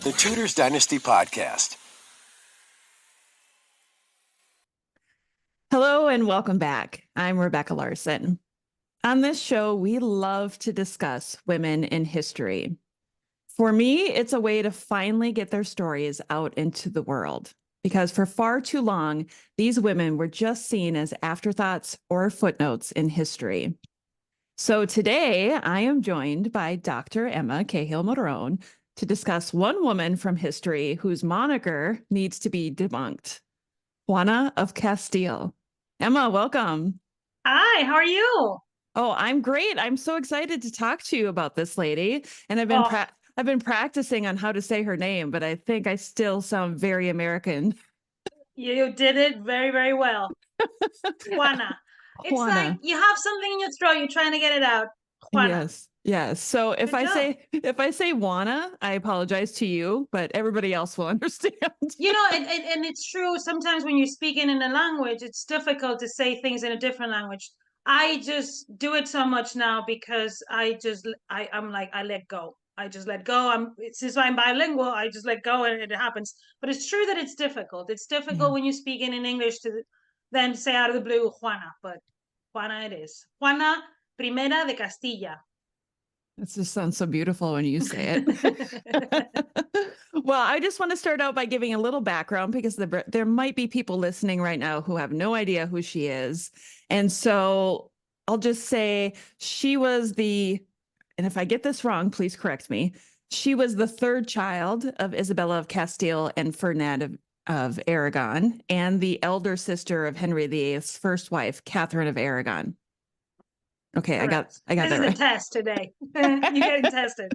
the Tudors Dynasty Podcast. Hello and welcome back. I'm Rebecca Larson. On this show, we love to discuss women in history. For me, it's a way to finally get their stories out into the world, because for far too long, these women were just seen as afterthoughts or footnotes in history. So today, I am joined by Dr. Emma Cahill Marron to discuss one woman from history whose moniker needs to be debunked, Juana of Castile. Emma, welcome. Hi, how are you? Oh, I'm great. I'm so excited to talk to you about this lady. And I've been practicing on how to say her name, but I think I still sound very American. You did it very, very well. Juana. It's Juana. like you have something in your throat, you're trying to get it out. Juana. Yes. So if Good job. if I say Juana, I apologize to you, but everybody else will understand. You know, and it's true. Sometimes when you're speaking in a language, it's difficult to say things in a different language. I just do it so much now because I'm like, I let go. I just let go. Since I'm bilingual, I just let go and it happens. But it's true that it's difficult. It's difficult when you're speaking in English to then say out of the blue Juana, but Juana it is. Juana Primera de Castilla. It just sounds so beautiful when you say it. Well, I just want to start out by giving a little background because there might be people listening right now who have no idea who she is. And so I'll just say she was and if I get this wrong, please correct me. She was the third child of Isabella of Castile and Ferdinand of Aragon, and the elder sister of Henry VIII's first wife, Katherine of Aragon. Okay, correct. I got this that right. This is a test today. You're getting tested.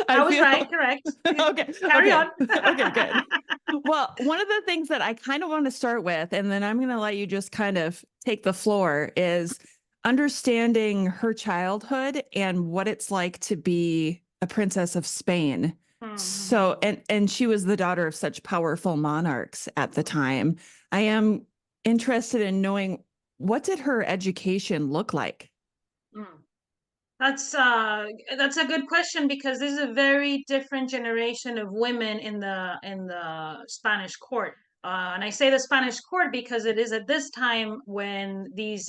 I was right, correct. Okay. Carry on. Okay, good. Well, one of the things that I kind of want to start with, and then I'm going to let you just kind of take the floor, is understanding her childhood and what it's like to be a princess of Spain. So, and she was the daughter of such powerful monarchs at the time. I am interested in knowing, what did her education look like? That's a good question, because this is a very different generation of women in the Spanish court. And I say the Spanish court because it is at this time when these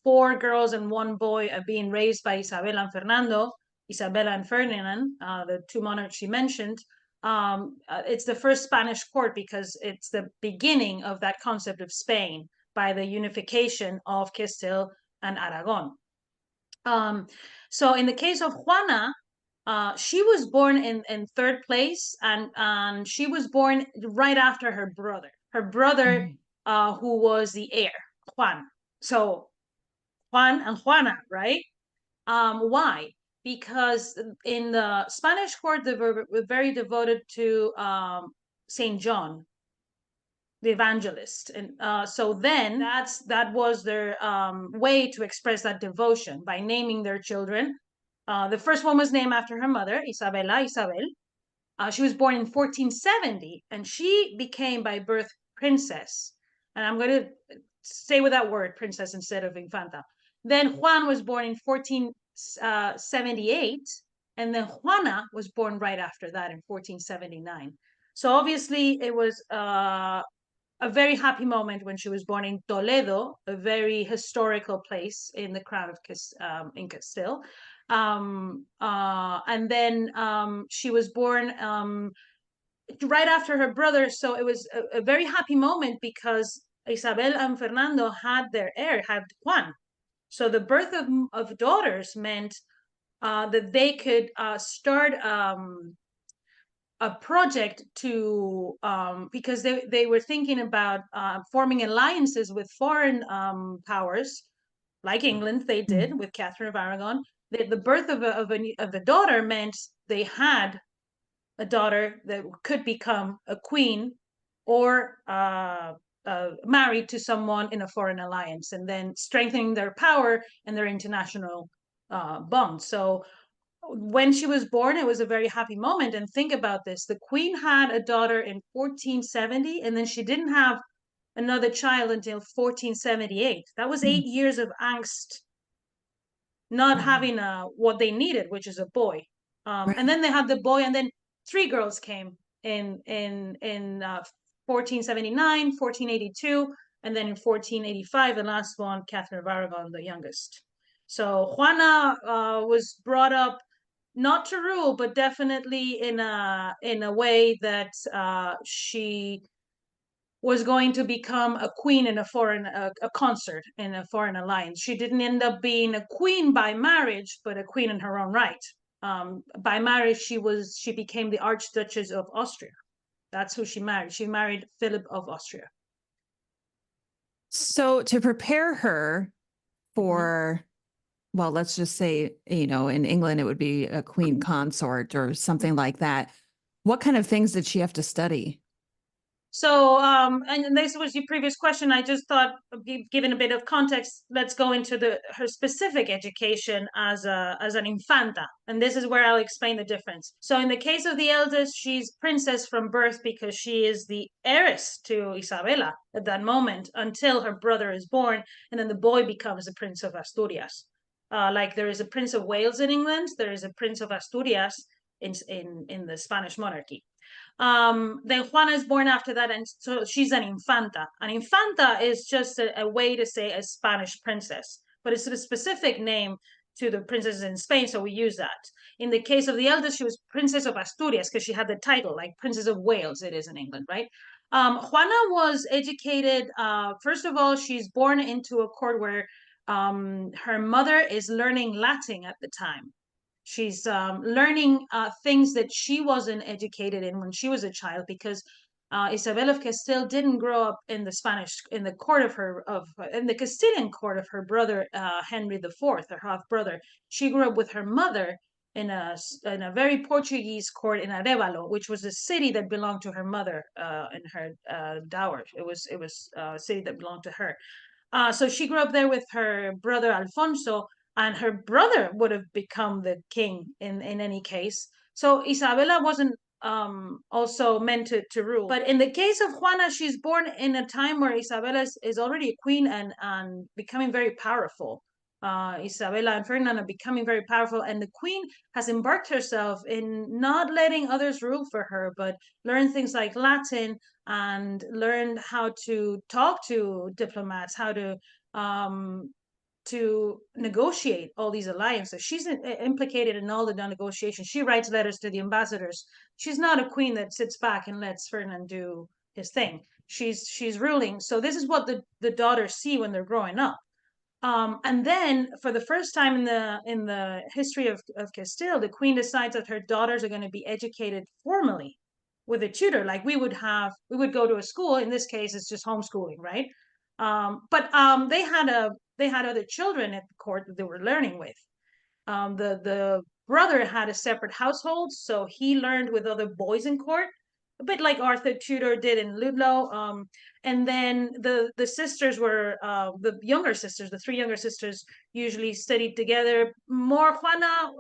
four girls and one boy are being raised by Isabella and Fernando, Isabella and Ferdinand, the two monarchs she mentioned. It's the first Spanish court because it's the beginning of that concept of Spain by the unification of Castile and Aragon. So in the case of Juana, she was born in third place, and she was born right after her brother, who was the heir, Juan. So Juan and Juana, right? Why? Because in the Spanish court, they were very devoted to Saint John, the evangelist, and so then that was their way to express that devotion by naming their children. The first one was named after her mother, Isabel. She was born in 1470, and she became by birth princess. And I'm going to say with that word, princess, instead of infanta. Then Juan was born in 1478, and then Juana was born right after that in 1479. So obviously it was a very happy moment when she was born in Toledo, a very historical place in the crown of in Castile. And then she was born right after her brother. So it was a very happy moment because Isabel and Fernando had their heir, had Juan. So the birth of daughters meant that they could start a project to because they were thinking about forming alliances with foreign powers, like England. They did with Katherine of Aragon. The birth of a daughter meant they had a daughter that could become a queen or married to someone in a foreign alliance, and then strengthening their power and their international bonds. So when she was born, it was a very happy moment. And think about this: the queen had a daughter in 1470, and then she didn't have another child until 1478. That was 8 years of angst, not having what they needed, which is a boy. And then they had the boy, and then three girls came in 1479, 1482, and then in 1485, the last one, Catherine of Aragon, the youngest. So Juana was brought up not to rule, but definitely in a way that she was going to become a queen in a consort in a foreign alliance. She didn't end up being a queen by marriage, but a queen in her own right. By marriage, she became the Archduchess of Austria. That's who she married. She married Philip of Austria. So to prepare her for, well, let's just say, in England, it would be a queen consort or something like that. What kind of things did she have to study? So, and this was your previous question. I just thought, given a bit of context, let's go into her specific education as an infanta, and this is where I'll explain the difference. So, in the case of the eldest, she's princess from birth because she is the heiress to Isabella at that moment until her brother is born, and then the boy becomes the Prince of Asturias. Like there is a Prince of Wales in England, there is a Prince of Asturias in the Spanish monarchy. Then Juana is born after that, and so she's an infanta. An infanta is just a way to say a Spanish princess, but it's a specific name to the princesses in Spain, so we use that. In the case of the eldest, she was Princess of Asturias because she had the title, like Princess of Wales, it is in England, right? Juana was educated, first of all, she's born into a court where her mother is learning Latin at the time. She's learning things that she wasn't educated in when she was a child because Isabel of Castile didn't grow up in the in the Castilian court of her brother Henry IV, her half brother. She grew up with her mother in a very Portuguese court in Arevalo, which was a city that belonged to her mother in her dower. It was a city that belonged to her. So she grew up there with her brother Alfonso, and her brother would have become the king in any case. So Isabella wasn't also meant to rule. But in the case of Juana, she's born in a time where Isabella is already a queen and becoming very powerful. Isabella and Ferdinand are becoming very powerful, and the queen has embarked herself in not letting others rule for her, but learn things like Latin and learn how to talk to diplomats, how to negotiate all these alliances. She's implicated in all the negotiations. She writes letters to the ambassadors. She's not a queen that sits back and lets Ferdinand do his thing. She's ruling. So this is what the daughters see when they're growing up. And then for the first time in the history of Castile, the queen decides that her daughters are going to be educated formally with a tutor. Like we would go to a school. In this case, it's just homeschooling, right? But they had other children at the court that they were learning with. The brother had a separate household, so he learned with other boys in court, a bit like Arthur Tudor did in Ludlow. And then the sisters were the younger sisters, the three younger sisters usually studied together. More Juana,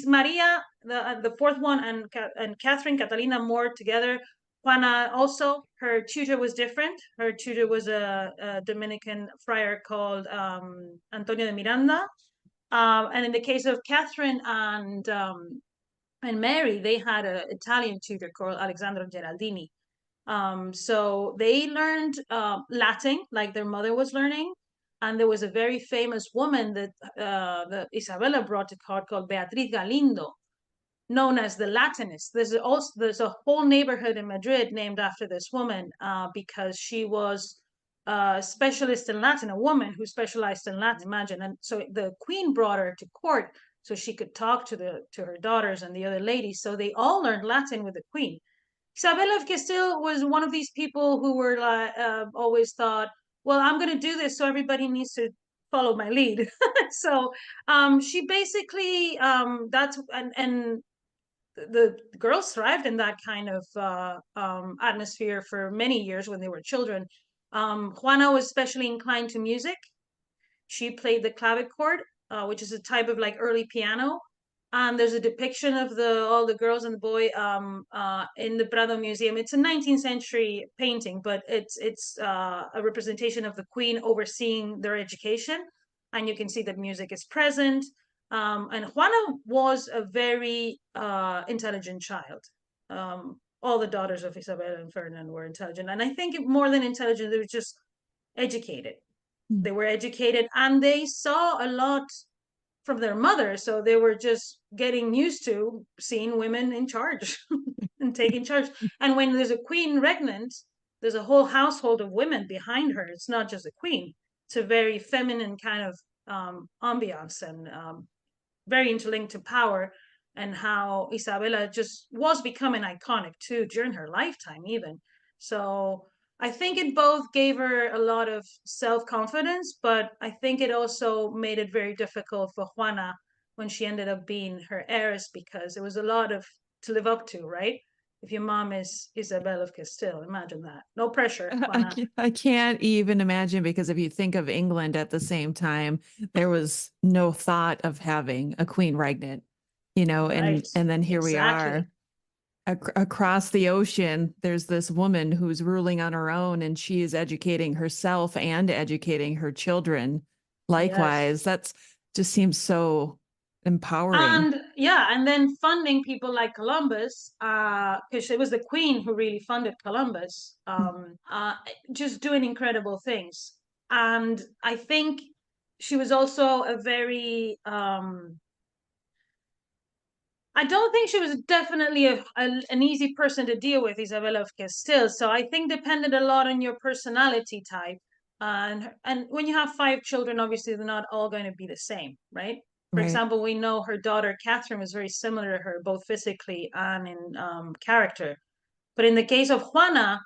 Maria, the fourth one, and Catherine, Catalina more together. Juana also, her tutor was different. Her tutor was a Dominican friar called Antonio de Miranda. And in the case of Catherine and Mary, they had an Italian tutor called Alexandro Geraldini. So they learned Latin like their mother was learning. And there was a very famous woman that Isabella brought to court called Beatriz Galindo, known as the Latinist. There's a whole neighborhood in Madrid named after this woman because she was a specialist in Latin, a woman who specialized in Latin. Imagine, and so the queen brought her to court so she could talk to her daughters and the other ladies. So they all learned Latin with the queen. Isabella of Castile was one of these people who were always thought, well, I'm going to do this, so everybody needs to follow my lead. So she basically that's and the girls thrived in that kind of atmosphere for many years when they were children. Juana was especially inclined to music. She played the clavichord, which is a type of like early piano. And there's a depiction of all the girls and the boy in the Prado Museum. It's a 19th century painting, but it's a representation of the queen overseeing their education. And you can see that music is present. And Juana was a very intelligent child. all the daughters of Isabella and Ferdinand were intelligent. And I think more than intelligent, they were just educated. They were educated and they saw a lot from their mother. So they were just getting used to seeing women in charge and taking charge. And when there's a queen regnant, there's a whole household of women behind her. It's not just a queen. It's a very feminine kind of ambiance and very interlinked to power, and how Isabella just was becoming iconic too during her lifetime even. So I think it both gave her a lot of self-confidence, but I think it also made it very difficult for Juana when she ended up being her heiress, because it was a lot of to live up to, right? If your mom is Isabel of Castile, imagine that. No pressure, Juana. I can't even imagine, because if you think of England at the same time, there was no thought of having a queen regnant, Right. and then here we Exactly. are across the ocean. There's this woman who's ruling on her own, and she is educating herself and educating her children. Yes. Likewise, that's just seems so empowering. And yeah, and then funding people like Columbus, because it was the Queen who really funded Columbus, just doing incredible things. And I think she was also a very I don't think she was definitely an easy person to deal with, Isabella of Castile. So I think depended a lot on your personality type. And when you have 5 children, obviously they're not all going to be the same, right? For Right. example, we know her daughter Catherine was very similar to her, both physically and in character. But in the case of Juana,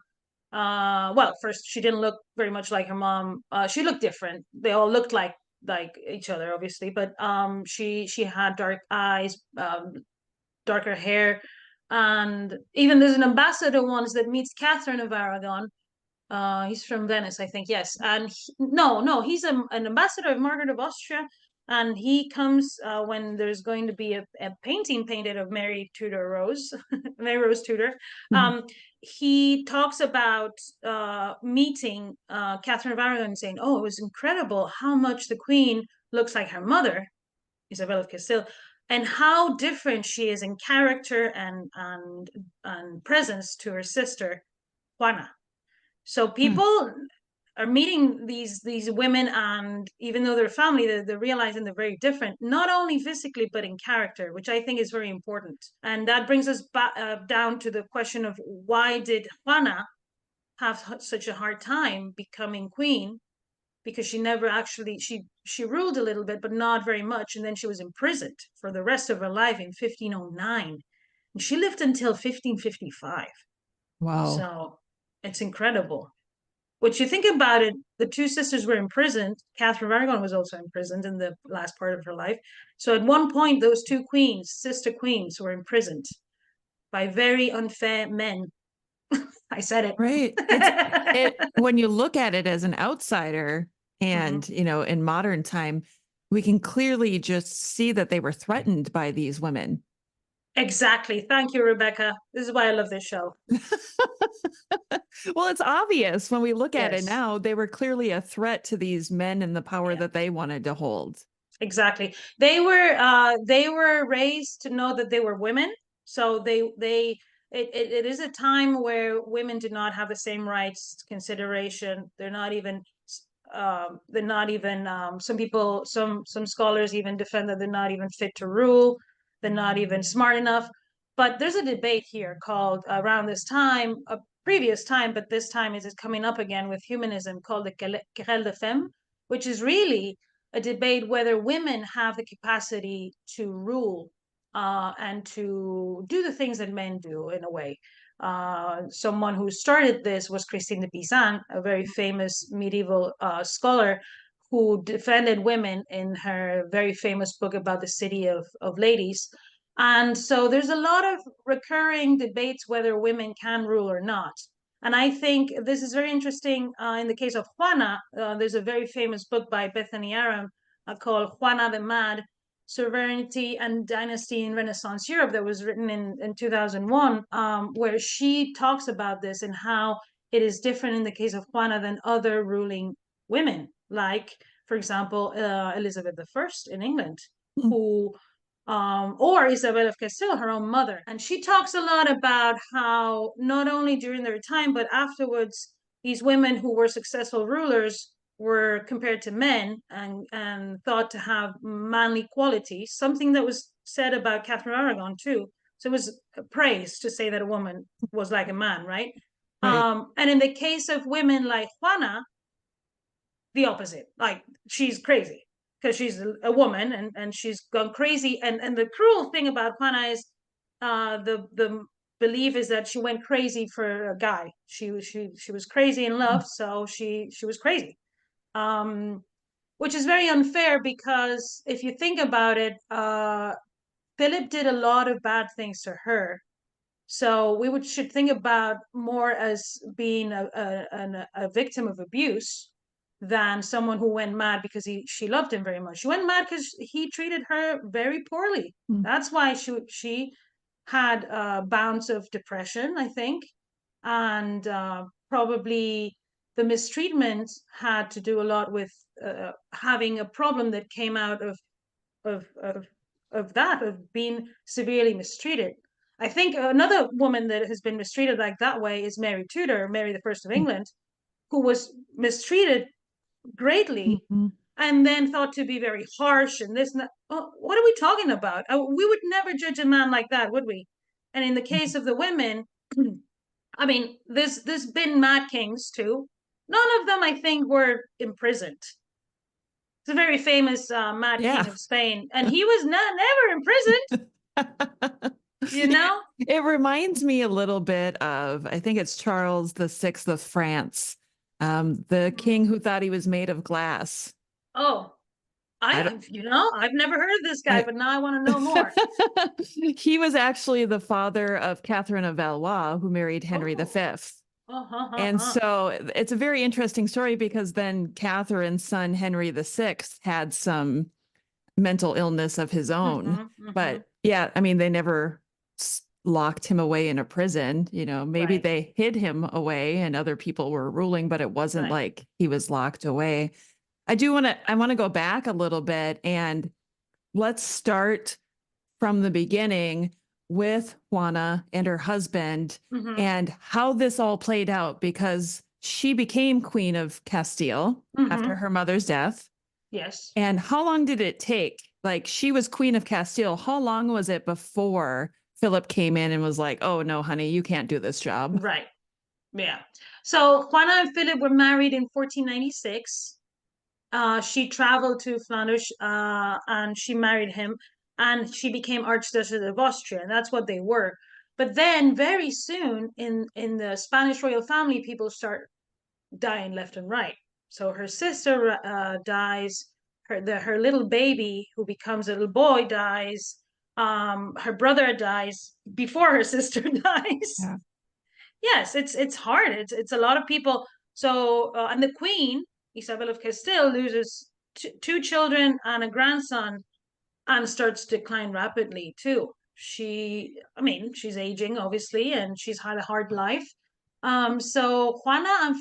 well, first she didn't look very much like her mom. She looked different. They all looked like each other, obviously, but she had dark eyes, darker hair. And even there's an ambassador once that meets Catherine of Aragon. He's from Venice, I think. Yes, and no, he's an ambassador of Margaret of Austria, and he comes when there's going to be a painting painted of Mary Tudor Rose, Mary Rose Tudor. Mhm. He talks about meeting Catherine of Aragon and saying, "Oh, it was incredible how much the Queen looks like her mother, Isabel of Castile, and how different she is in character and presence to her sister Juana." So Huh. people are meeting these women, and even though they're family, they're realizing they're very different, not only physically but in character, which I think is very important. And that brings us down to the question of why did Juana have such a hard time becoming queen, because she never actually she ruled a little bit but not very much, and then she was imprisoned for the rest of her life in 1509, and she lived until 1555. Wow. So it's incredible. What you think about it, the two sisters were imprisoned. Catherine of Aragon was also imprisoned in the last part of her life. So at one point, those two queens, sister queens, were imprisoned by very unfair men. I said Right. It it. when you look at it as an outsider Mhm. and, in modern time, we can clearly just see that they were threatened by these women. Exactly. Thank you, Rebecca. This is why I love this show. Well, it's obvious when we look at it Yes. now, they were clearly a threat to these men and the power Yeah. that they wanted to hold. Exactly. They were raised to know that they were women. So it is a time where women do not have the same rights consideration. They're not even some people, some scholars even defend that they're not even fit to rule. They're not even smart enough. But there's a debate here called around this time, a previous time, but this time is coming up again with humanism, called the Querelle de Femmes, which is really a debate whether women have the capacity to rule and to do the things that men do in a way. Someone who started this was Christine de Pizan, a very famous medieval scholar who defended women in her very famous book about the city of ladies. And so there's a lot of recurring debates whether women can rule or not. And I think this is very interesting in the case of Juana. There's a very famous book by Bethany Aram called Juana the Mad, Sovereignty and Dynasty in Renaissance Europe, that was written in 2001, where she talks about this and how it is different in the case of Juana than other ruling women, like, for example, Elizabeth I in England, Mm. who or Isabel of Castile, her own mother. And she talks a lot about how not only during their time, but afterwards, these women who were successful rulers were compared to men and thought to have manly qualities, something that was said about Catherine of Aragon too. So it was praised to say that a woman was like a man, right? Right. And in the case of women like Juana, the opposite. Like she's crazy because she's a woman and she's gone crazy. And the cruel thing about Juana is the belief is that she went crazy for a guy. She was crazy in love, so she was crazy. Which is very unfair because if you think about it, Philip did a lot of bad things to her. So should think about more as being a victim of abuse than someone who went mad because she loved him very much. She went mad because he treated her very poorly. Mm. That's why she had bouts of depression, I think, and probably the mistreatment had to do a lot with having a problem that came out of of of being severely mistreated. I think another woman that has been mistreated like that way is Mary Tudor, Mary the First of England, who was mistreated greatly Mhm. and then thought to be very harsh and this and that. Oh, what are we talking about? We would never judge a man like that, would we? And in the case of the women, I mean, there's been mad kings too. None of them, I think, were imprisoned. It's a very famous mad Yeah. king of Spain, and he was never imprisoned. You know? It reminds me a little bit of, I think it's Charles the Sixth of France, the king who thought he was made of glass. Oh, I don't, I've never heard of this guy, I, but now I want to know more. he was actually the father of Catherine of Valois, who married Henry Oh, V. And so it's a very interesting story because then Catherine's son, Henry VI, had some mental illness of his own. But yeah, I mean, they never locked him away in a prison. You know, maybe Right, they hid him away and other people were ruling, but it wasn't right. like he was locked away. I want to go back a little bit and let's start from the beginning with Juana and her husband and how this all played out because she became Queen of Castile after her mother's death. Yes. And how long did it take? Like she was Queen of Castile. How long was it before Philip came in and was like, oh, no, honey, you can't do this job? Right. Yeah. So Juana and Philip were married in 1496. She traveled to Flanders and she married him, and she became Archduchess of Austria, and that's what they were. But then, very soon, in the Spanish royal family, people start dying left and right. So her sister dies. Her little baby, who becomes a little boy, dies. Her brother dies before her sister dies. Yeah. Yes, it's hard. It's a lot of people. So and the queen Isabel of Castile loses two children and a grandson and starts to decline rapidly too. I mean, she's aging obviously, and she's had a hard life. So Juana and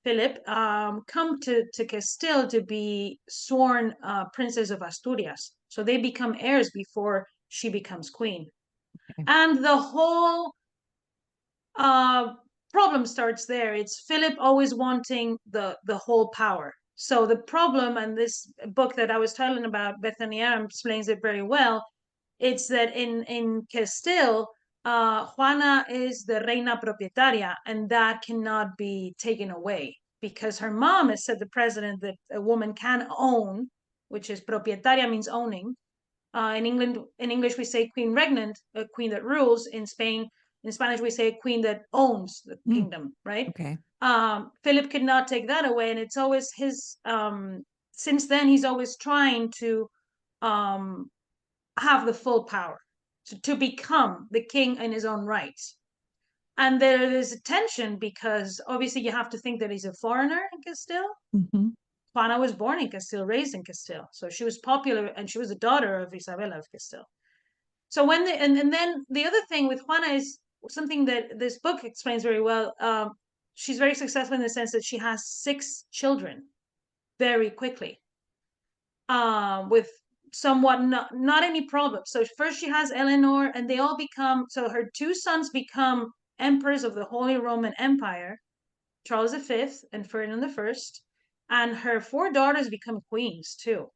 Philip, come to Castile to be sworn princes of Asturias. So they become heirs before she becomes queen. Okay. And the whole uh, problem starts there. It's Philip always wanting the whole power. So the problem, and this book that I was telling about, Bethany Aram explains it very well. It's that in Castile, Juana is the reina propietaria, and that cannot be taken away because her mom has said the president that a woman can own, which is propietaria means owning. In English, we say queen regnant, a queen that rules. In Spain, in Spanish, we say a queen that owns the kingdom, right? Okay. Philip could not take that away, and it's always his. Since then, he's always trying to um, have the full power, to become the king in his own right. And there is a tension because obviously you have to think that he's a foreigner in Castile. Mm-hmm. Juana was born in Castile, raised in Castile, so she was popular, and she was a daughter of Isabella of Castile. So and then the other thing with Juana is something that this book explains very well. She's very successful in the sense that she has 6 children very quickly, with somewhat not any problem. So first she has Eleanor, and they all become, so her two sons become emperors of the Holy Roman Empire, Charles V and Ferdinand I, and her four daughters become queens too.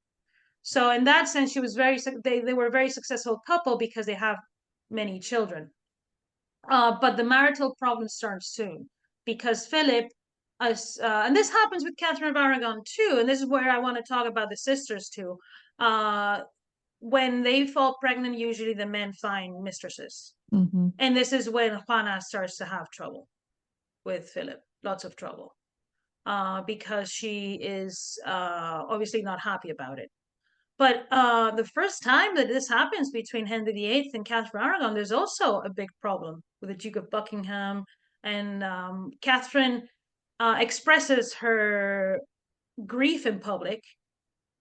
So in that sense, she was they were a very successful couple because they have many children. But the marital problem starts soon because Philip, and this happens with Katherine of Aragon too, and this is where I want to talk about the sisters too. When they fall pregnant, usually the men find mistresses. Mm-hmm. And this is when Juana starts to have trouble with Philip, lots of trouble, because she is obviously not happy about it. But the first time that this happens between Henry VIII and Catherine of Aragon, there's also a big problem with the Duke of Buckingham. And Catherine expresses her grief in public,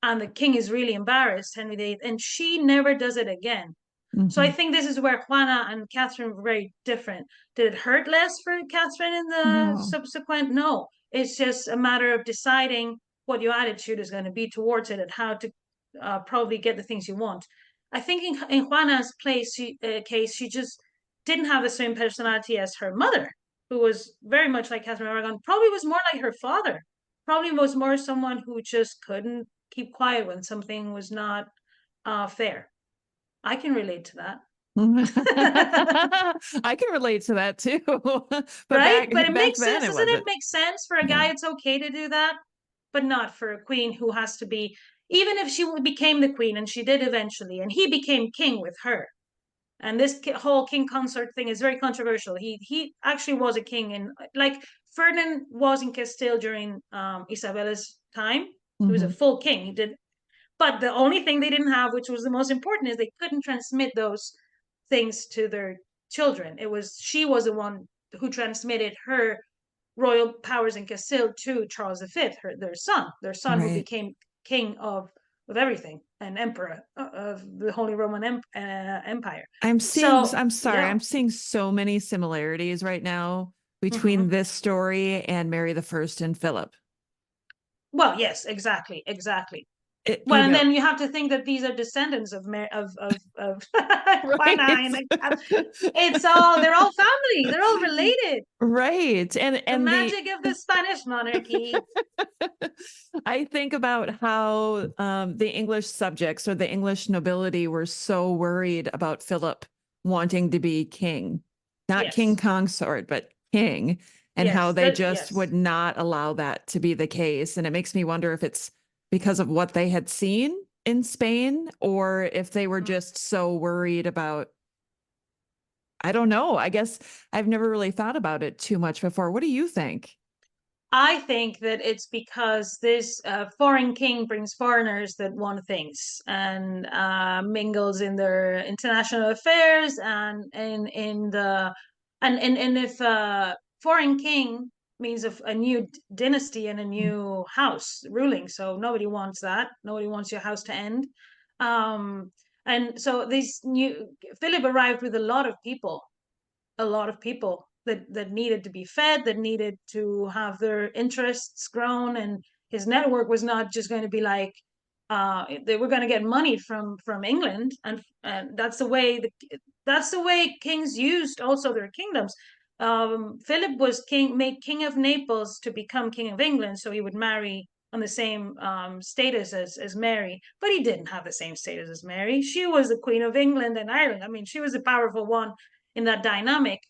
and the king is really embarrassed, Henry VIII, and she never does it again. Mm-hmm. So I think this is where Juana and Catherine were very different. Did it hurt less for Catherine in the subsequent? No. It's just a matter of deciding what your attitude is going to be towards it and how to probably get the things you want. I think in Juana's case, she just didn't have the same personality as her mother, who was very much like Catherine of Aragon, probably was more like her father, probably was more someone who just couldn't keep quiet when something was not fair. I can relate to that. I can relate to that too. But right? But it back makes then, sense. Doesn't it make sense for a guy? It's okay to do that, but not for a queen who has to be, even if she became the queen, and she did eventually, and he became king with her. And this whole king consort thing is very controversial. He actually was a king, and like Ferdinand was in Castile during Isabella's time. He was a full king. He did, but the only thing they didn't have, which was the most important, is they couldn't transmit those things to their children. She was the one who transmitted her royal powers in Castile to Charles V, their son right. Who became king of everything, and emperor of the Holy Roman Empire. I'm seeing so many similarities right now between this story and Mary the First and Philip. Well, yes, exactly. And then you have to think that these are descendants of Juana. It's they're all family. They're all related. Right. And the magic of the Spanish monarchy. I think about how the English subjects or the English nobility were so worried about Philip wanting to be king, not king consort, but king, and how they just would not allow that to be the case. And it makes me wonder if it's because of what they had seen in Spain, or if they were just so worried about, I don't know. I guess I've never really thought about it too much before. What do you think? I think that it's because this foreign king brings foreigners that want things and mingles in their international affairs, and if foreign king means a new dynasty and a new house ruling, so nobody wants that. Nobody wants your house to end. And so Philip arrived with a lot of people that needed to be fed, that needed to have their interests grown, and his network was not just going to be like they were going to get money from England, and that's the way kings used also their kingdoms. Philip was made king of Naples to become king of England, so he would marry on the same status as Mary, but he didn't have the same status as Mary. She was the Queen of England and Ireland. I mean, she was a powerful one in that dynamic.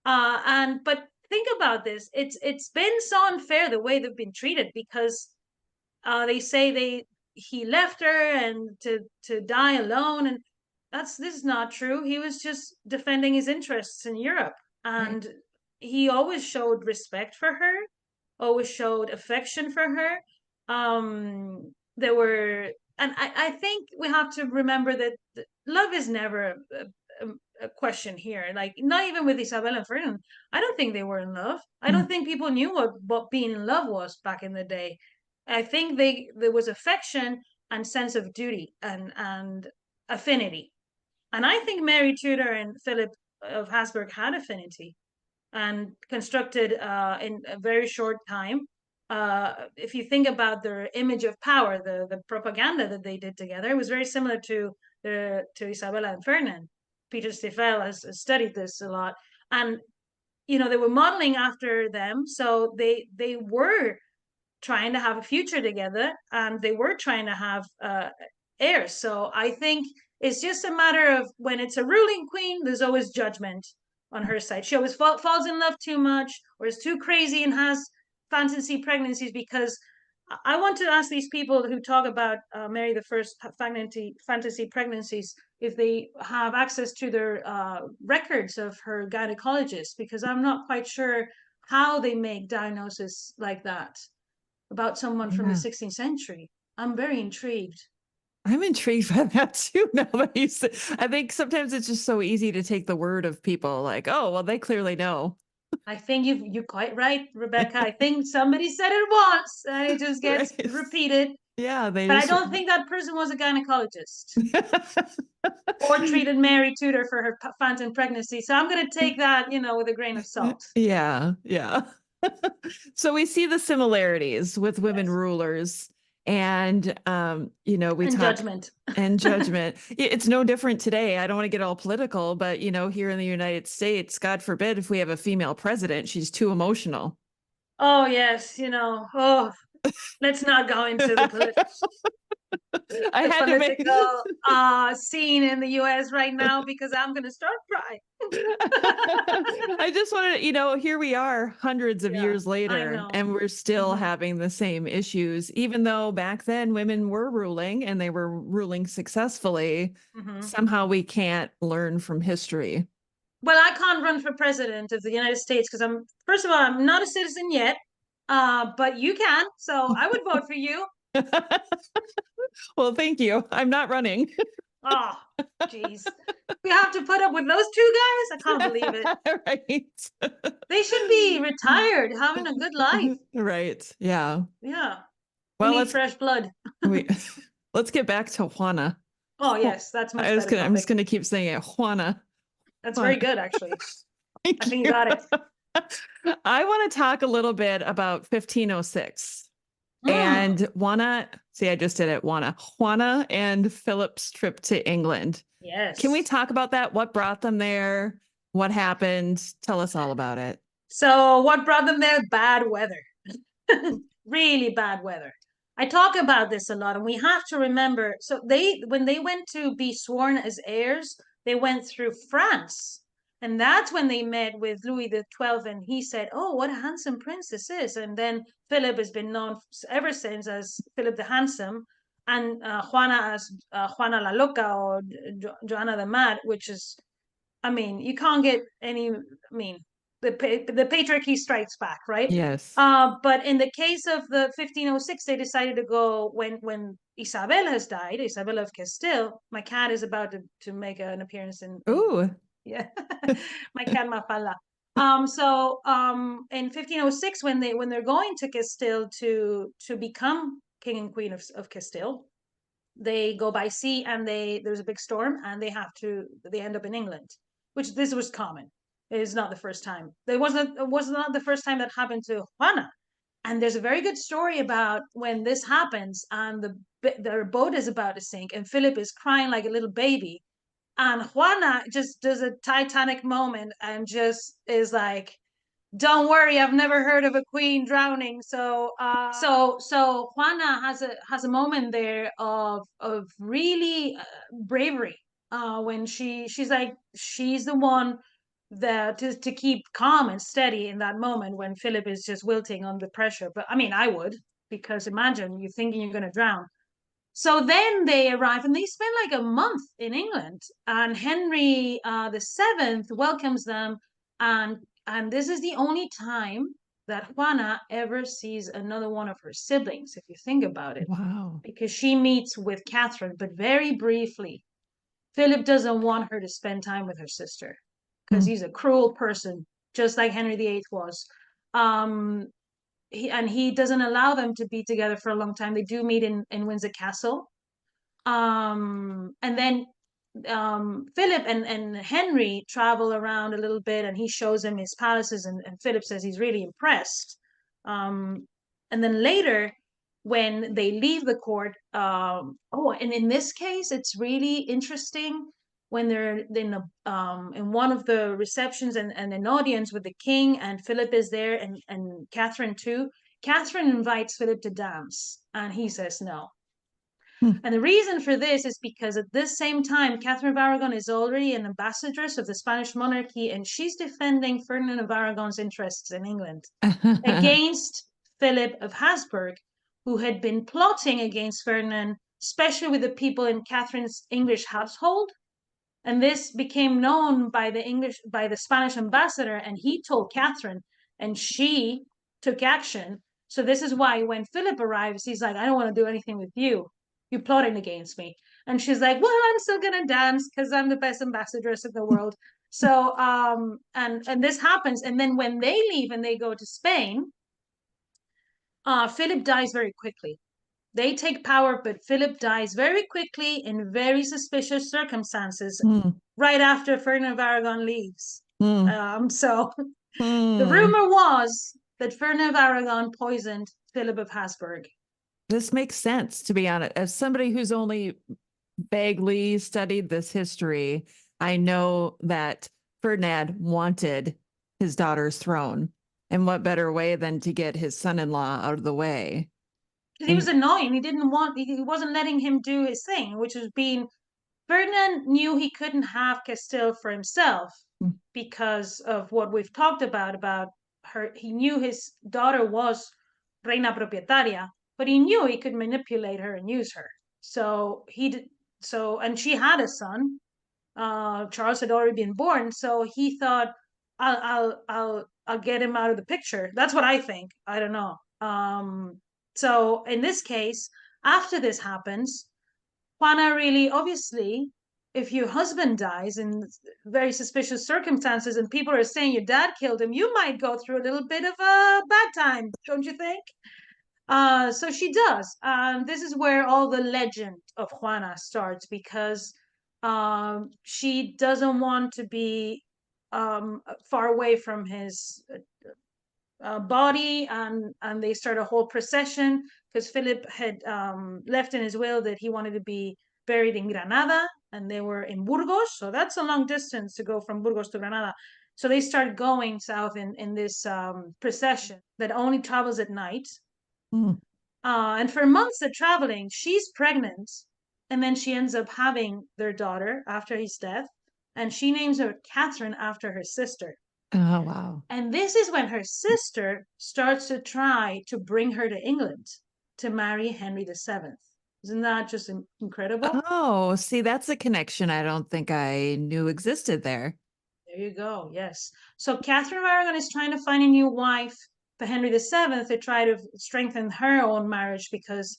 But think about this. It's been so unfair the way they've been treated, because they say he left her and to die alone, and this is not true. He was just defending his interests in Europe, and he always showed respect for her, always showed affection for her. There were, and I think we have to remember that love is never a question here. Like, not even with Isabella and Ferdinand, I don't think they were in love. I don't think people knew what being in love was back in the day. I think there was affection and sense of duty and affinity. And I think Mary Tudor and Philip of Habsburg had affinity and constructed in a very short time if you think about their image of power, the propaganda that they did together, it was very similar to Isabella and Ferdinand. Peter Stifel has studied this a lot, and they were modeling after them, so they were trying to have a future together, and they were trying to have heirs. So I think it's just a matter of, when it's a ruling queen, there's always judgment on her side. She always falls in love too much, or is too crazy and has fantasy pregnancies. Because I want to ask these people who talk about Mary the First fantasy pregnancies if they have access to their records of her gynecologist, because I'm not quite sure how they make diagnosis like that about someone from the Yeah. 16th century. I'm very intrigued. I'm intrigued by that too. Now that you say, I think sometimes it's just so easy to take the word of people, like, oh, well, they clearly know. I think you're quite right, Rebecca. I think somebody said it once and it just gets Right. repeated. Yeah, they But I just don't think that person was a gynecologist or treated Mary Tudor for her phantom pregnancy. So I'm going to take that, with a grain of salt. Yeah, yeah. So we see the similarities with women Yes. rulers, and we And talk judgment. and judgment. It's no different today. I don't want to get all political, but here in the United States, God forbid if we have a female president, she's too emotional. Oh, yes. Let's not go into the political scene in the US right now, because I'm going to start crying. I just wanted to, here we are hundreds of years later, and we're still having the same issues, even though back then women were ruling and they were ruling successfully. Somehow we can't learn from history. Well, I can't run for president of the United States because first of all, I'm not a citizen yet, but you can, so I would vote for you. Well, thank you. I'm not running. Oh, geez. We have to put up with those two guys? I can't believe it. Right. They should be retired, having a good life. Right. Yeah. Yeah. Well, We need fresh blood. Let's get back to Juana. Oh, yes, that's much better. I'm just gonna keep saying it. Juana. That's very good, actually. I think you got it. I want to talk a little bit about 1506 and Juana. See, I just did it. Juana and Philip's trip to England. Yes. Can we talk about that? What brought them there? What happened? Tell us all about it. So what brought them there? Bad weather. Really bad weather. I talk about this a lot, and we have to remember. So when they went to be sworn as heirs, they went through France. And that's when they met with Louis XII, and he said, oh, what a handsome prince this is. And then Philip has been known ever since as Philip the Handsome, and Juana as Juana la Loca, or Juana the Mad, which is, you can't get any, the patriarchy strikes back, right? Yes. But in the case of the 1506, they decided to go when Isabel has died, Isabella of Castile. My cat is about to make an appearance in. Ooh. Yeah, my cat Mafala. In 1506, when they're going to Castile to become king and queen of Castile, they go by sea, and there's a big storm, and they end up in England, which this was common. It is not the first time. It was not the first time that happened to Juana. And there's a very good story about when this happens, and their boat is about to sink, and Philip is crying like a little baby, and Juana just does a Titanic moment and just is like, don't worry, I've never heard of a queen drowning. So Juana has a moment there of really bravery, when she's like, she's the one that to keep calm and steady in that moment when Philip is just wilting under pressure. But I would, because imagine you thinking you're going to drown. So then they arrive, and they spend like a month in England, and Henry the Seventh welcomes them, and this is the only time that Juana ever sees another one of her siblings, if you think about it. Wow. Because she meets with Catherine, but very briefly. Philip doesn't want her to spend time with her sister because he's a cruel person, just like Henry VIII was. He doesn't allow them to be together for a long time. They do meet in Windsor Castle. And then Philip and Henry travel around a little bit, and he shows him his palaces, and Philip says he's really impressed. And then later, when they leave the court, and in this case, it's really interesting when they're in one of the receptions and an audience with the king, and Philip is there, and Catherine too. Catherine invites Philip to dance, and he says no. And the reason for this is because at this same time, Catherine of Aragon is already an ambassadress of the Spanish monarchy, and she's defending Ferdinand of Aragon's interests in England against Philip of Habsburg, who had been plotting against Ferdinand, especially with the people in Catherine's English household. And this became known by the Spanish ambassador, and he told Catherine, and she took action. So this is why when Philip arrives, he's like, I don't want to do anything with you. You're plotting against me. And she's like, well, I'm still gonna dance because I'm the best ambassadress in the world. So and this happens. And then when they leave and they go to Spain, Philip dies very quickly. They take power, but Philip dies very quickly in very suspicious circumstances right after Ferdinand of Aragon leaves. So the rumor was that Ferdinand of Aragon poisoned Philip of Habsburg. This makes sense, to be honest. As somebody who's only vaguely studied this history, I know that Ferdinand wanted his daughter's throne. And what better way than to get his son-in-law out of the way? He was annoying. He wasn't letting him do his thing, which was being, Ferdinand knew he couldn't have Castile for himself because of what we've talked about her. He knew his daughter was reina propietaria, but he knew he could manipulate her and use her. So and she had a son. Charles had already been born, so he thought, I'll get him out of the picture. That's what I think. I don't know. So in this case, after this happens, Juana really, obviously, if your husband dies in very suspicious circumstances and people are saying your dad killed him, you might go through a little bit of a bad time, don't you think? So she does. This is where all the legend of Juana starts, because she doesn't want to be far away from his body, and they start a whole procession because Philip had left in his will that he wanted to be buried in Granada, and they were in Burgos, so that's a long distance to go from Burgos to Granada. So they start going south in this procession that only travels at night. And for months they're traveling. She's pregnant, and then she ends up having their daughter after his death, and she names her Catherine after her sister. Oh, wow. And this is when her sister starts to try to bring her to England to marry Henry VII. Isn't that just incredible? Oh, see, that's a connection I don't think I knew existed there. There you go. Yes. So Catherine of Aragon is trying to find a new wife for Henry VII to try to strengthen her own marriage, because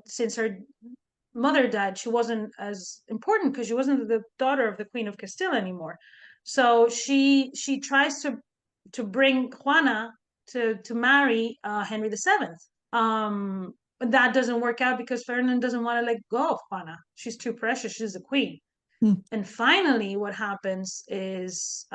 since her mother died, she wasn't as important because she wasn't the daughter of the Queen of Castile anymore. So she tries to bring Juana to marry Henry VII. But that doesn't work out because Ferdinand doesn't want to let go of Juana. She's too precious. She's the queen. And finally, what happens is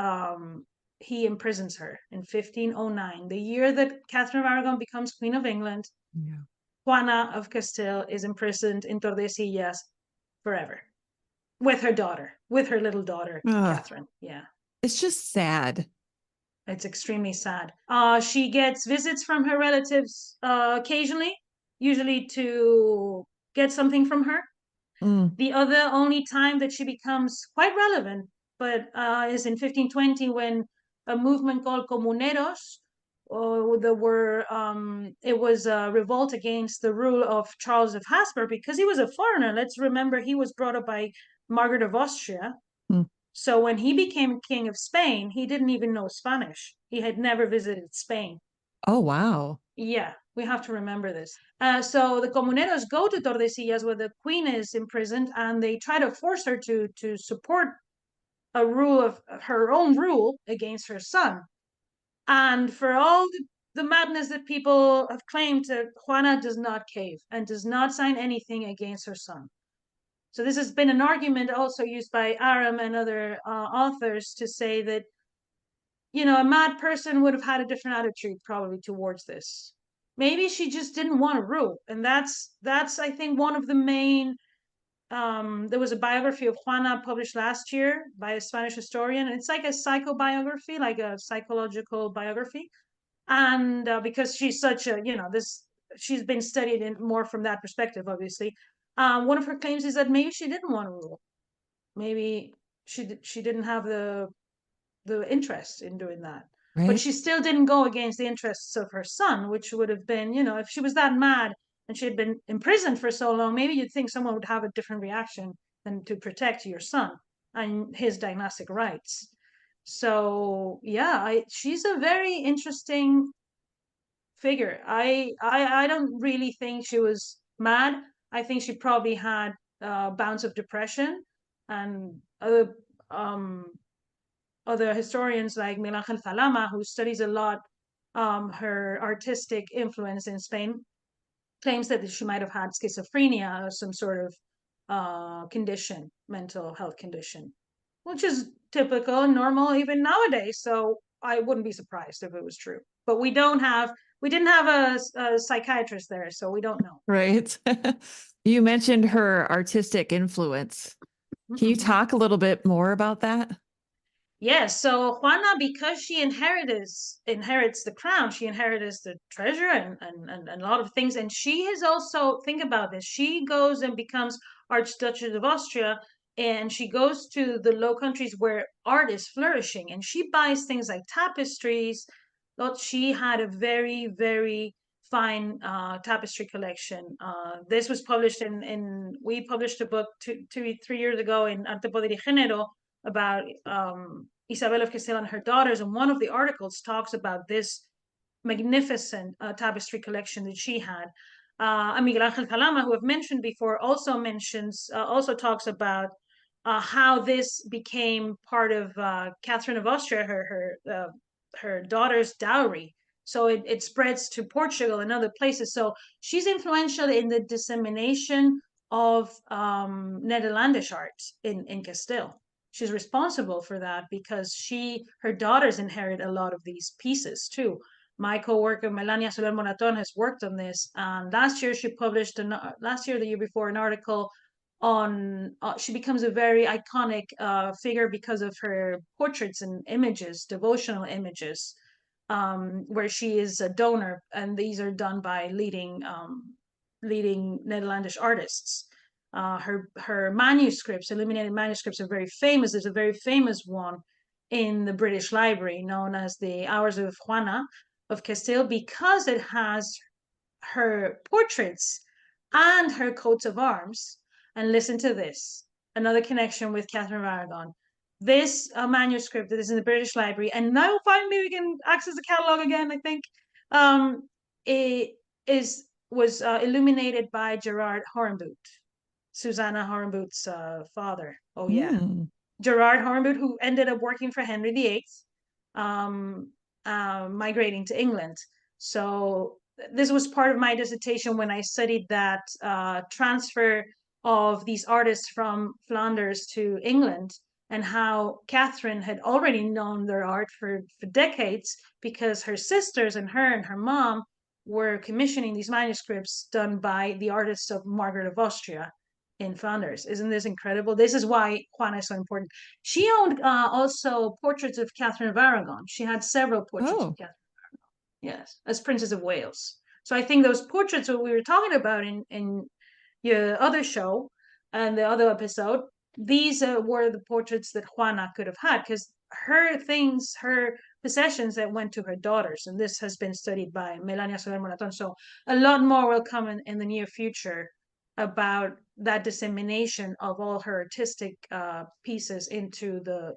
he imprisons her in 1509, the year that Catherine of Aragon becomes Queen of England. Yeah. Juana of Castile is imprisoned in Tordesillas forever with her daughter, with her little daughter, Catherine. Yeah. It's just sad. It's extremely sad. She gets visits from her relatives occasionally, usually to get something from her. The only time that she becomes quite relevant, but is in 1520, when a movement called Comuneros, it was a revolt against the rule of Charles of Habsburg, because he was a foreigner. Let's remember, he was brought up by Margaret of Austria. So when he became king of Spain, he didn't even know Spanish. He had never visited Spain. Oh, wow. Yeah, we have to remember this. So the Comuneros go to Tordesillas, where the queen is imprisoned, and they try to force her to support a rule of her own rule against her son. And for all the madness that people have claimed, Juana does not cave and does not sign anything against her son. So this has been an argument also used by Aram and other authors to say that, a mad person would have had a different attitude probably towards this. maybe she just didn't want to rule. And that's I think one of the main, there was a biography of Juana published last year by a Spanish historian. It's like a psychobiography, like a psychological biography. And because she's such a, she's been studied in more from that perspective, obviously. One of her claims is that maybe she didn't want to rule. Maybe she didn't have the interest in doing that. But Right. she still didn't go against the interests of her son, which would have been, if she was that mad and she had been imprisoned for so long, maybe you'd think someone would have a different reaction than to protect your son and his dynastic rights. So yeah, she's a very interesting figure. I don't really think she was mad. I think she probably had bouts of depression, and um, other historians like Miguel Ángel Falama, who studies a lot her artistic influence in Spain, claims that she might have had schizophrenia or some sort of condition, mental health condition, which is typical and normal even nowadays. So I wouldn't be surprised if it was true. But we didn't have a psychiatrist there, so we don't know. Right. You mentioned her artistic influence. Can you Mm-hmm. talk a little bit more about that? Yes, so Juana, because she inherits the crown, she inherits the treasure and a lot of things. And she is also, think about this, she goes and becomes Archduchess of Austria, and she goes to the Low Countries where art is flourishing, and she buys things like tapestries. But she had a very, very fine tapestry collection. This was published we published a book 3 years ago in Arte, Poder y Género about Isabel of Castile and her daughters, and one of the articles talks about this magnificent tapestry collection that she had. Miguel Ángel Calama, who I've mentioned before, also talks about how this became part of Catherine of Austria, her daughter's dowry. So it spreads to Portugal and other places. So she's influential in the dissemination of Netherlandish art in Castile. She's responsible for that because her daughters inherit a lot of these pieces too. My co-worker Melania Soler Moraton has worked on this, and last year she published the year before, an article on she becomes a very iconic figure because of her portraits and images, devotional images, where she is a donor, and these are done by leading Netherlandish artists. Her manuscripts, illuminated manuscripts, are very famous. There's a very famous one in the British Library known as the Hours of Juana of Castile, because it has her portraits and her coats of arms. And listen to this, another connection with Katherine of Aragon. This manuscript that is in the British Library, and now finally we can access the catalog again, I think, it was illuminated by Gerard Horenboot, Susanna Horenboot's father. Oh yeah, Gerard Horenboot, who ended up working for Henry VIII, migrating to England. So this was part of my dissertation when I studied that transfer of these artists from Flanders to England, and how Catherine had already known their art for decades because her sisters and her mom were commissioning these manuscripts done by the artists of Margaret of Austria in Flanders. Isn't this incredible? This is why Juana is so important. She owned also portraits of Katherine of Aragon. She had several portraits of Catherine of Aragon, yes, as Princess of Wales. So I think those portraits that we were talking about in your other show and the other episode, these were the portraits that Juana could have had, because her possessions that went to her daughters, and this has been studied by Melania Soler Moraton. So a lot more will come in the near future about that dissemination of all her artistic pieces into the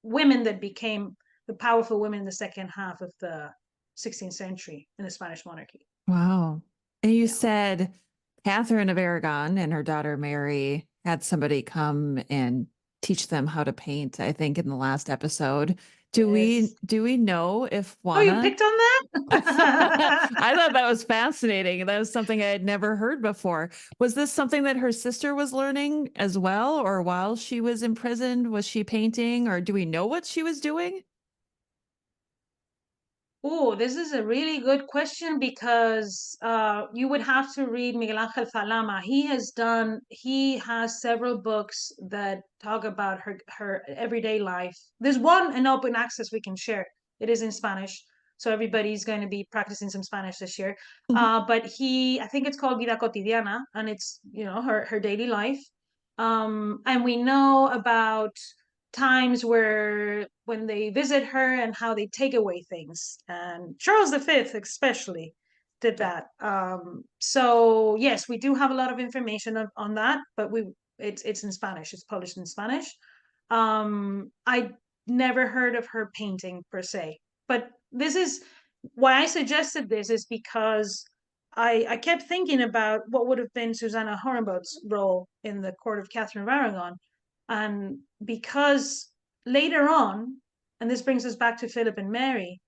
women that became the powerful women in the second half of the 16th century in the Spanish monarchy. Wow. And you said Catherine of Aragon and her daughter Mary had somebody come and teach them how to paint, I think, in the last episode. Do we know if Juana... Oh, you picked on that? I thought that was fascinating. That was something I had never heard before. Was this something that her sister was learning as well, or while she was imprisoned, was she painting, or do we know what she was doing? Oh, this is a really good question because you would have to read Miguel Ángel Falama. He has several books that talk about her everyday life. There's one in open access we can share. It is in Spanish, so everybody's going to be practicing some Spanish this year. Mhm. But I think it's called Vida Cotidiana, and it's, you know, her daily life. And we know about times where when they visit her and how they take away things, and Charles V especially did that. So yes, we do have a lot of information on that, but it's in Spanish. It's published in Spanish. I never heard of her painting per se, but this is why I suggested this, is because I kept thinking about what would have been Susanna Horenbout's role in the court of Catherine of Aragon. And because later on, and this brings us back to Philip and Mary,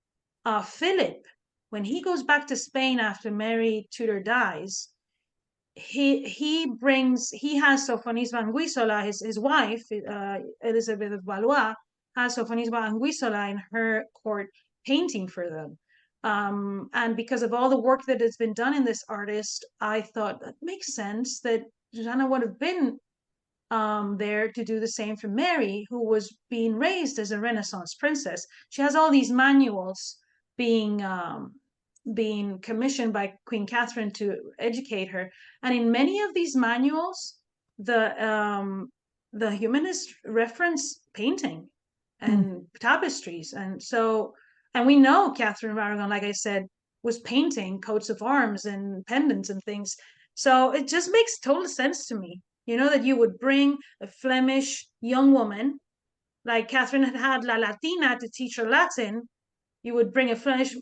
Philip, when he goes back to Spain after Mary Tudor dies, he has Sofonisba Anguissola, his wife, Elizabeth of Valois, has Sofonisba Anguissola in her court painting for them. And because of all the work that has been done in this artist, I thought that makes sense that Susanna would have been there to do the same for Mary, who was being raised as a Renaissance princess. She has all these manuals being being commissioned by Queen Catherine to educate her, and in many of these manuals, the humanists reference painting Mm. and tapestries, and we know Catherine of Aragon, like I said, was painting coats of arms and pendants and things. So it just makes total sense to me, you know, that you would bring a Flemish young woman, like Catherine had La Latina to teach her Latin. You would bring a Flemish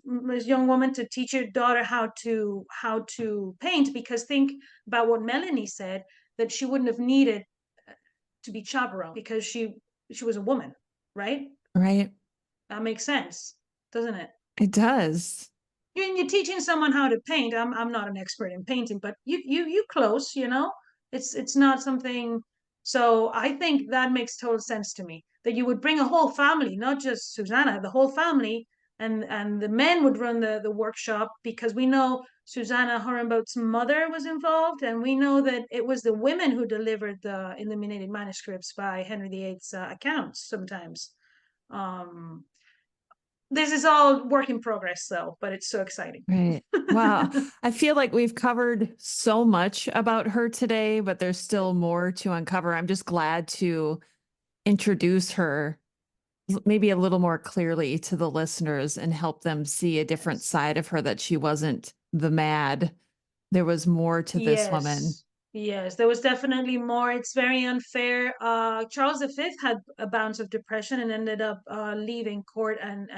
young woman to teach your daughter how to paint, because think about what Melanie said, that she wouldn't have needed to be chaperone because she was a woman, right? Right. That makes sense, doesn't it? It does. You're teaching someone how to paint. I'm not an expert in painting, but you close, you know. It's not something. So I think that makes total sense to me, that you would bring a whole family, not just Susanna, the whole family, and the men would run the workshop, because we know Susanna Horenbout's mother was involved, and we know that it was the women who delivered the illuminated manuscripts by Henry VIII's accounts sometimes. Um, this is all work in progress, though, but it's so exciting. Right. Wow. I feel like we've covered so much about her today, but there's still more to uncover. I'm just glad to introduce her maybe a little more clearly to the listeners and help them see a different Yes. side of her, that she wasn't the mad. There was more to this woman. Yes. Yes, there was definitely more. It's very unfair. Charles V had a bout of depression and ended up leaving court and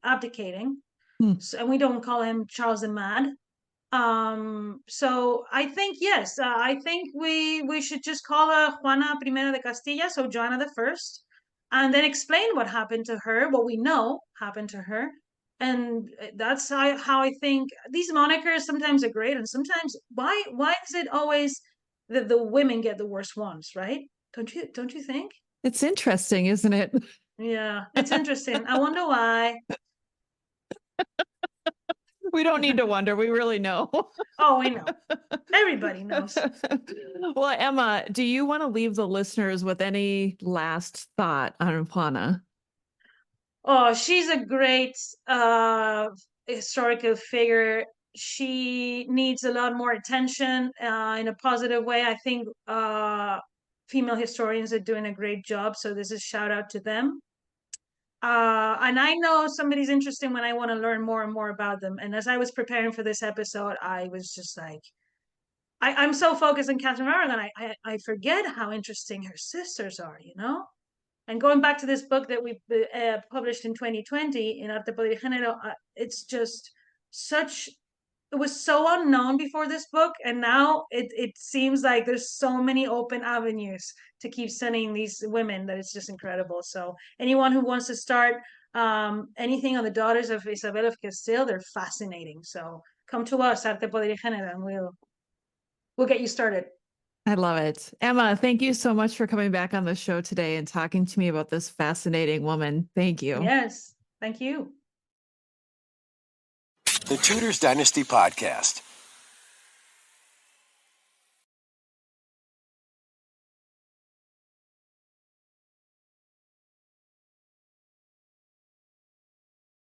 abdicating. Hmm. So, and we don't call him Charles the Mad. So I think, yes, I think we should just call her Juana Primera de Castilla, so Juana the First, and then explain what happened to her, what we know happened to her. And that's how I think these monikers sometimes are great, and sometimes why is it always that the women get the worst ones, right? Don't you think? It's interesting, isn't it? Yeah, it's interesting. I wonder why. We don't need to wonder. We really know. Oh, we know. Everybody knows. Well, Emma, do you want to leave the listeners with any last thought on Juana? Oh, she's a great historical figure. She needs a lot more attention in a positive way. I think female historians are doing a great job, so this is shout out to them. And I know somebody's interesting when I want to learn more and more about them. And as I was preparing for this episode, I was just like, I'm so focused on Catherine of Aragon, I forget how interesting her sisters are, you know? And going back to this book that we published in 2020 in Arte Poder y Género, it's just such, it was so unknown before this book, and now it seems like there's so many open avenues to keep studying these women that it's just incredible. So anyone who wants to start anything on the daughters of Isabel of Castile, they're fascinating. So come to us, Arte Poder y Género, and we'll get you started. I love it. Emma, thank you so much for coming back on the show today and talking to me about this fascinating woman. Thank you. Yes, thank you. The Tudors Dynasty Podcast.